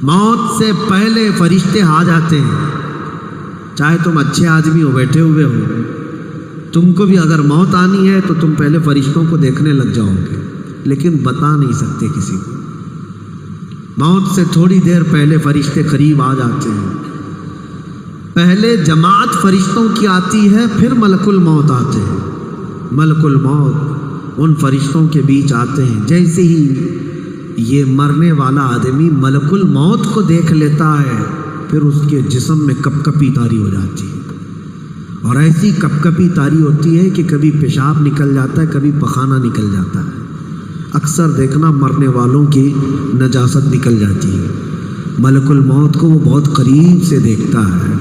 موت سے پہلے فرشتے آ جاتے ہیں. چاہے تم اچھے آدمی ہو، بیٹھے ہوئے ہو، تم کو بھی اگر موت آنی ہے تو تم پہلے فرشتوں کو دیکھنے لگ جاؤ گے، لیکن بتا نہیں سکتے کسی کو. موت سے تھوڑی دیر پہلے فرشتے قریب آ جاتے ہیں. پہلے جماعت فرشتوں کی آتی ہے، پھر ملک الموت آتے ہیں. ملک الموت ان فرشتوں کے بیچ آتے ہیں. جیسے ہی یہ مرنے والا آدمی ملک الموت کو دیکھ لیتا ہے، پھر اس کے جسم میں کپ کپی طاری ہو جاتی ہے. اور ایسی کپ کپی طاری ہوتی ہے کہ کبھی پیشاب نکل جاتا ہے، کبھی پخانہ نکل جاتا ہے. اکثر دیکھنا مرنے والوں کی نجاست نکل جاتی ہے. ملک الموت کو وہ بہت قریب سے دیکھتا ہے،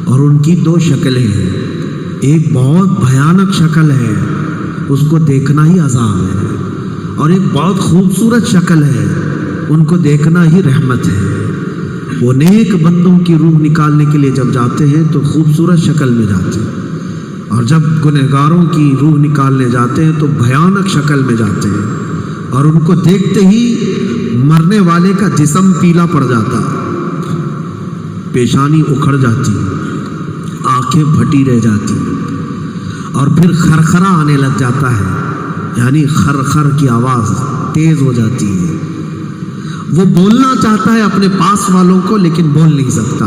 اور ان کی دو شکلیں ہیں. ایک بہت بھیانک شکل ہے، اس کو دیکھنا ہی عذاب ہے، اور ایک بہت خوبصورت شکل ہے، ان کو دیکھنا ہی رحمت ہے. وہ نیک بندوں کی روح نکالنے کے لیے جب جاتے ہیں تو خوبصورت شکل میں جاتے ہیں، اور جب گنہگاروں کی روح نکالنے جاتے ہیں تو بھیانک شکل میں جاتے ہیں. اور ان کو دیکھتے ہی مرنے والے کا جسم پیلا پڑ جاتا، پیشانی اکھڑ جاتی، آنکھیں پھٹی رہ جاتی، اور پھر خرخرا آنے لگ جاتا ہے، یعنی خرخر کی آواز تیز ہو جاتی ہے. وہ بولنا چاہتا ہے اپنے پاس والوں کو، لیکن بول نہیں سکتا،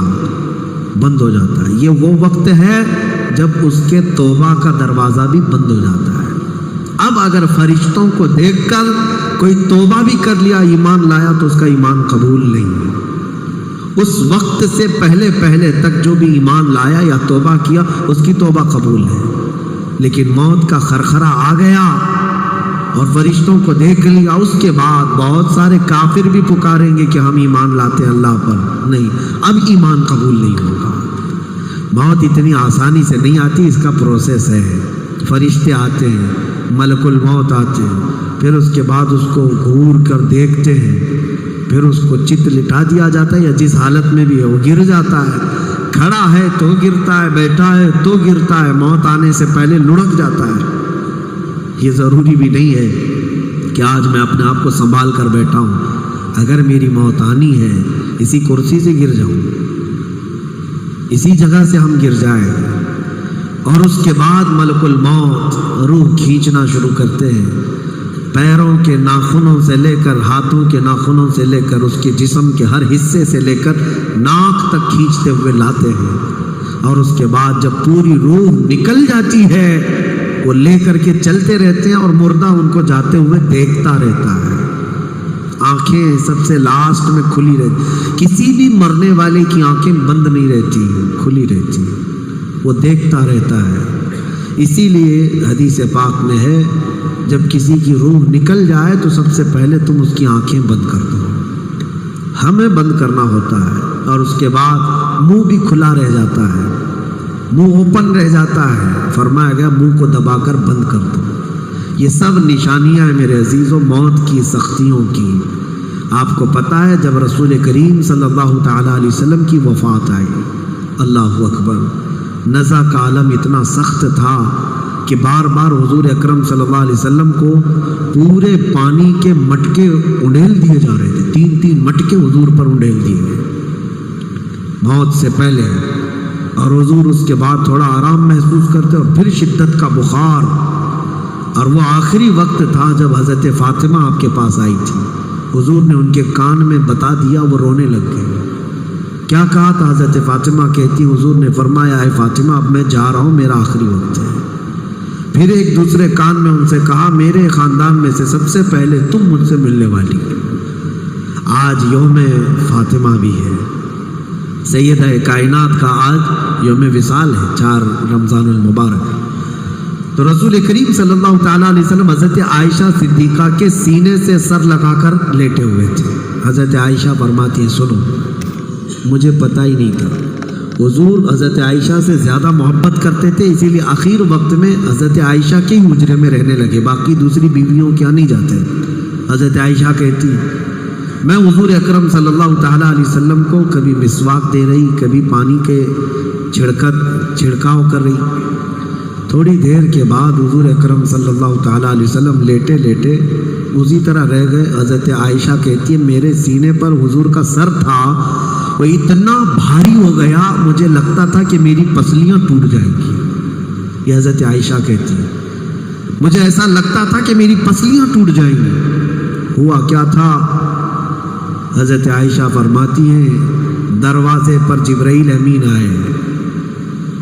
بند ہو جاتا ہے. یہ وہ وقت ہے جب اس کے توبہ کا دروازہ بھی بند ہو جاتا ہے. اب اگر فرشتوں کو دیکھ کر کوئی توبہ بھی کر لیا، ایمان لایا، تو اس کا ایمان قبول نہیں ہے. اس وقت سے پہلے پہلے تک جو بھی ایمان لایا یا توبہ کیا، اس کی توبہ قبول ہے. لیکن موت کا خرخرہ آ گیا اور فرشتوں کو دیکھ لیا، اس کے بعد بہت سارے کافر بھی پکاریں گے کہ ہم ایمان لاتے ہیں اللہ پر. نہیں، اب ایمان قبول نہیں ہوگا. موت اتنی آسانی سے نہیں آتی، اس کا پروسیس ہے. فرشتے آتے ہیں، ملک الموت آتے ہیں، پھر اس کے بعد اس کو گھور کر دیکھتے ہیں، پھر اس کو چت لٹا دیا جاتا ہے، یا جس حالت میں بھی ہے وہ گر جاتا ہے. کھڑا ہے تو گرتا ہے، بیٹھا ہے تو گرتا ہے، موت آنے سے پہلے لڑک جاتا ہے. یہ ضروری بھی نہیں ہے کہ آج میں اپنے آپ کو سنبھال کر بیٹھا ہوں. اگر میری موت آنی ہے، اسی کرسی سے گر جاؤں، اسی جگہ سے ہم گر جائیں. اور اس کے بعد ملک الموت روح کھینچنا شروع کرتے ہیں. پیروں کے ناخنوں سے لے کر ہاتھوں کے ناخنوں سے لے کر اس کے جسم کے ہر حصے سے لے کر ناک تک کھینچتے ہوئے لاتے ہیں. اور اس کے بعد جب پوری روح نکل جاتی ہے، وہ لے کر کے چلتے رہتے ہیں، اور مردہ ان کو جاتے ہوئے دیکھتا رہتا ہے. آنکھیں سب سے لاسٹ میں کھلی رہتی. کسی بھی مرنے والے کی آنکھیں بند نہیں رہتی، کھلی رہتی، وہ دیکھتا رہتا ہے. اسی لیے حدیث پاک میں ہے، جب کسی کی روح نکل جائے تو سب سے پہلے تم اس کی آنکھیں بند کر دو. ہمیں بند کرنا ہوتا ہے، اور اس کے بعد منہ بھی کھلا رہ جاتا ہے، منہ اوپن رہ جاتا ہے. فرمایا گیا منہ کو دبا کر بند کر دو. یہ سب نشانیاں ہیں میرے عزیزوں موت کی سختیوں کی. آپ کو پتہ ہے جب رسول کریم صلی اللہ تعالیٰ علیہ وسلم کی وفات آئی، اللہ اکبر، نزع کا عالم اتنا سخت تھا کہ بار بار حضور اکرم صلی اللہ علیہ وسلم کو پورے پانی کے مٹکے انڈیل دیے جا رہے تھے. 3 مٹکے حضور پر انڈیل دیے گئے موت سے پہلے. اور حضور اس کے بعد تھوڑا آرام محسوس کرتے، اور پھر شدت کا بخار. اور وہ آخری وقت تھا جب حضرت فاطمہ آپ کے پاس آئی تھی. حضور نے ان کے کان میں بتا دیا، وہ رونے لگ گئے. کیا کہا تھا؟ حضرت فاطمہ کہتی، حضور نے فرمایا، اے فاطمہ اب میں جا رہا ہوں، میرا آخری وقت ہے. پھر ایک دوسرے کان میں ان سے کہا، میرے خاندان میں سے سب سے پہلے تم مجھ سے ملنے والی. آج یوم فاطمہ بھی ہے، سیدہ کائنات کا آج یوم وصال ہے، 4 رمضان المبارک. تو رسول کریم صلی اللہ تعالیٰ علیہ وسلم حضرت عائشہ صدیقہ کے سینے سے سر لگا کر لیٹے ہوئے تھے. حضرت عائشہ فرماتی ہیں، سنو، مجھے پتہ ہی نہیں تھا. حضور حضرت عائشہ سے زیادہ محبت کرتے تھے، اسی لیے آخر وقت میں حضرت عائشہ کے ہی حجرے میں رہنے لگے، باقی دوسری بیویوں کیا نہیں جاتے. حضرت عائشہ کہتی، میں حضور اکرم صلی اللہ تعالیٰ علیہ وسلم کو کبھی مسواک دے رہی، کبھی پانی کے چھڑکاؤ کر رہی. تھوڑی دیر کے بعد حضور اکرم صلی اللہ تعالیٰ علیہ وسلم لیٹے لیٹے اسی طرح رہ گئے۔ حضرت عائشہ کہتی ہے میرے سینے پر حضور کا سر تھا، وہ اتنا بھاری ہو گیا مجھے لگتا تھا کہ میری پسلیاں ٹوٹ جائیں گی۔ یہ حضرت عائشہ کہتی ہے مجھے ایسا لگتا تھا کہ میری پسلیاں ٹوٹ جائیں گی۔ ہوا کیا تھا؟ حضرت عائشہ فرماتی ہیں دروازے پر جبرائیل امین آئے،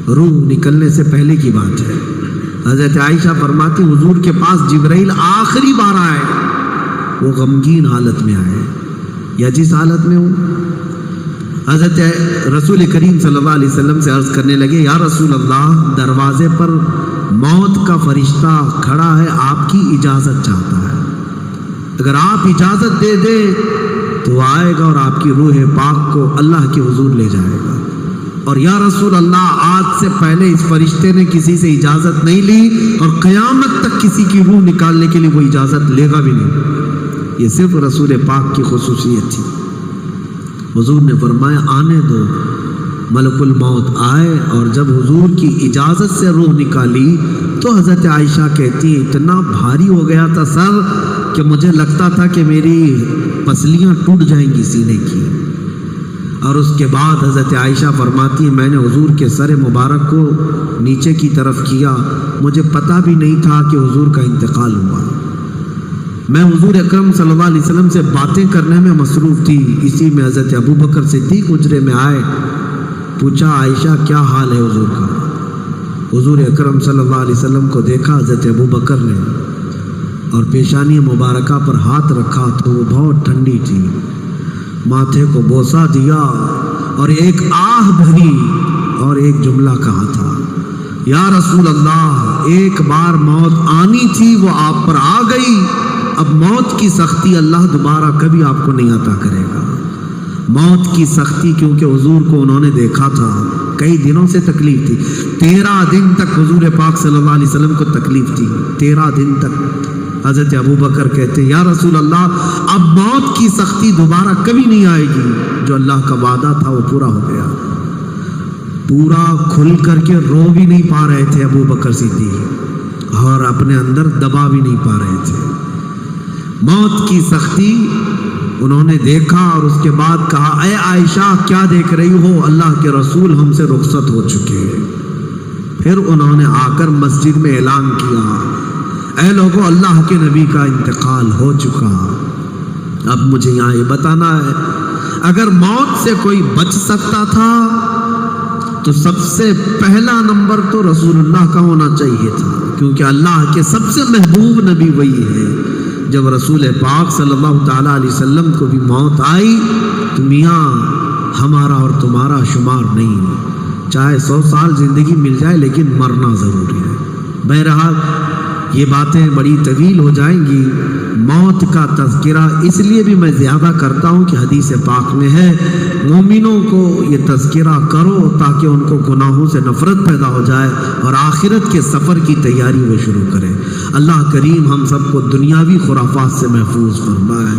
روح نکلنے سے پہلے کی بات ہے۔ حضرت عائشہ فرماتی حضور کے پاس جبرائیل آخری بار آئے، وہ غمگین حالت میں آئے یا جس حالت میں ہوں۔ حضرت رسول کریم صلی اللہ علیہ وسلم سے عرض کرنے لگے یا رسول اللہ دروازے پر موت کا فرشتہ کھڑا ہے، آپ کی اجازت چاہتا ہے، اگر آپ اجازت دے دیں تو آئے گا اور آپ کی روح پاک کو اللہ کے حضور لے جائے گا۔ اور یا رسول اللہ آج سے پہلے اس فرشتے نے کسی سے اجازت نہیں لی اور قیامت تک کسی کی روح نکالنے کے لیے وہ اجازت لے گا بھی نہیں۔ یہ صرف رسول پاک کی خصوصیت تھی۔ حضور نے فرمایا آنے دو۔ ملک الموت آئے اور جب حضور کی اجازت سے روح نکالی تو حضرت عائشہ کہتی اتنا بھاری ہو گیا تھا سر کہ مجھے لگتا تھا کہ میری پسلیاں ٹوٹ جائیں گی سینے کی۔ اور اس کے بعد حضرت عائشہ فرماتی ہے میں نے حضور کے سر مبارک کو نیچے کی طرف کیا، مجھے پتہ بھی نہیں تھا کہ حضور کا انتقال ہوا۔ میں حضور اکرم صلی اللہ علیہ وسلم سے باتیں کرنے میں مصروف تھی، اسی میں حضرت ابوبکر صدیق حجرے میں آئے، پوچھا عائشہ کیا حال ہے حضور کا؟ حضور اکرم صلی اللہ علیہ وسلم کو دیکھا حضرت ابوبکر نے اور پیشانی مبارکہ پر ہاتھ رکھا تو وہ بہت ٹھنڈی تھی، ماتھے کو بوسہ دیا اور ایک آہ بھری اور ایک جملہ کہا تھا یا رسول اللہ ایک بار موت آنی تھی وہ آپ پر آ گئی، اب موت کی سختی اللہ دوبارہ کبھی آپ کو نہیں عطا کرے گا۔ موت کی سختی کیونکہ حضور کو انہوں نے دیکھا تھا، کئی دنوں سے تکلیف تھی، 13 دن تک حضور پاک صلی اللہ علیہ وسلم کو تکلیف تھی، 13 دن تک۔ حضرت ابوبکر کہتے ہیں یا رسول اللہ اب موت کی سختی دوبارہ کبھی نہیں آئے گی، جو اللہ کا وعدہ تھا وہ پورا ہو گیا۔ پورا کھل کر کے رو بھی نہیں پا رہے تھے ابوبکر صدیق اور اپنے اندر دبا بھی نہیں پا رہے تھے۔ موت کی سختی انہوں نے دیکھا اور اس کے بعد کہا اے عائشہ کیا دیکھ رہی ہو، اللہ کے رسول ہم سے رخصت ہو چکے ہیں۔ پھر انہوں نے آ کر مسجد میں اعلان کیا اے لوگوں اللہ کے نبی کا انتقال ہو چکا۔ اب مجھے یہاں یہ بتانا ہے اگر موت سے کوئی بچ سکتا تھا تو سب سے پہلا نمبر تو رسول اللہ کا ہونا چاہیے تھا، کیونکہ اللہ کے سب سے محبوب نبی وہی ہے۔ جب رسول پاک صلی اللہ تعالیٰ علیہ وسلم کو بھی موت آئی تو میاں ہمارا اور تمہارا شمار نہیں، چاہے 100 سال زندگی مل جائے لیکن مرنا ضروری ہے۔ بہرحال یہ باتیں بڑی طویل ہو جائیں گی۔ موت کا تذکرہ اس لیے بھی میں زیادہ کرتا ہوں کہ حدیث پاک میں ہے مومنوں کو یہ تذکرہ کرو تاکہ ان کو گناہوں سے نفرت پیدا ہو جائے اور آخرت کے سفر کی تیاری وہ شروع کریں۔ اللہ کریم ہم سب کو دنیاوی خرافات سے محفوظ فرمائے۔